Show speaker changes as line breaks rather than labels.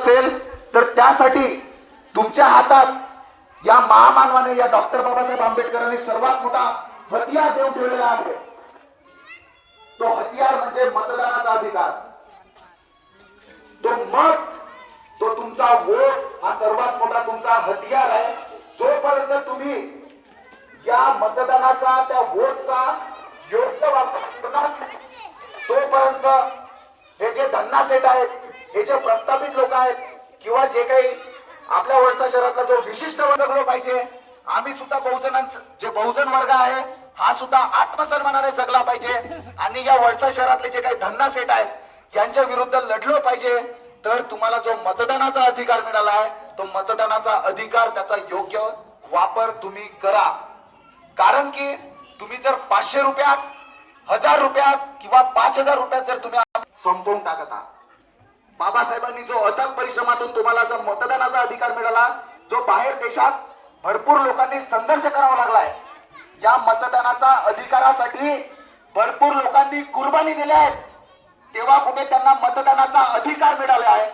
असेल तर त्यासाठी तुमच्या हातात या महामानवाने, या डॉक्टर बाबासाहेब आंबेडकरांनी सर्वात मोठा हतियार देऊन ठेवलेला आहे. तो हतियार म्हणजे मतदानाचा अधिकार. तो मत, तो तुमचा वोट हा सर्वात मोठा तुमचा हतियार आहे. जोपर्यंत तुम्ही या मतदानाचा, त्या वोटचा योग्य वापर करणार तोपर्यंत हे जे धन्ना सेठ आहेत, हे जे प्रस्थापित लोक आहेत, किंवा जे काही आपल्या वडसा शहरातला जो विशिष्ट वर्ग पाहिजे, आम्ही सुद्धा बहुजनांचं जे बहुजन वर्ग आहे हा सुद्धा आत्मसन्मानाने जगला पाहिजे आणि या वडसा शहरातले जे काही धन्ना सेठ आहेत यांच्या विरुद्ध लढलो पाहिजे. तर तुम्हाला जो मतदानाचा अधिकार मिळाला आहे तो मतदानाचा अधिकार, त्याचा योग्य वापर तुम्ही करा. कारण की तुम्ही जर 500 रुपयात, 1000 रुपयात किंवा 5000 रुपयात जर तुम्ही संपवून टाकत आहात, बाबासाहेबांनी जो अथक परिश्रमातून तुम्हाला जो मतदानाचा अधिकार मिळाला, जो बाहेर देशात भरपूर लोकांनी संघर्ष करावा लागलाय, या मतदानाचा अधिकारासाठी भरपूर लोकांनी कुर्बानी दिल्या आहेत, तेव्हा कुठे त्यांना मतदानाचा अधिकार मिळाला आहे.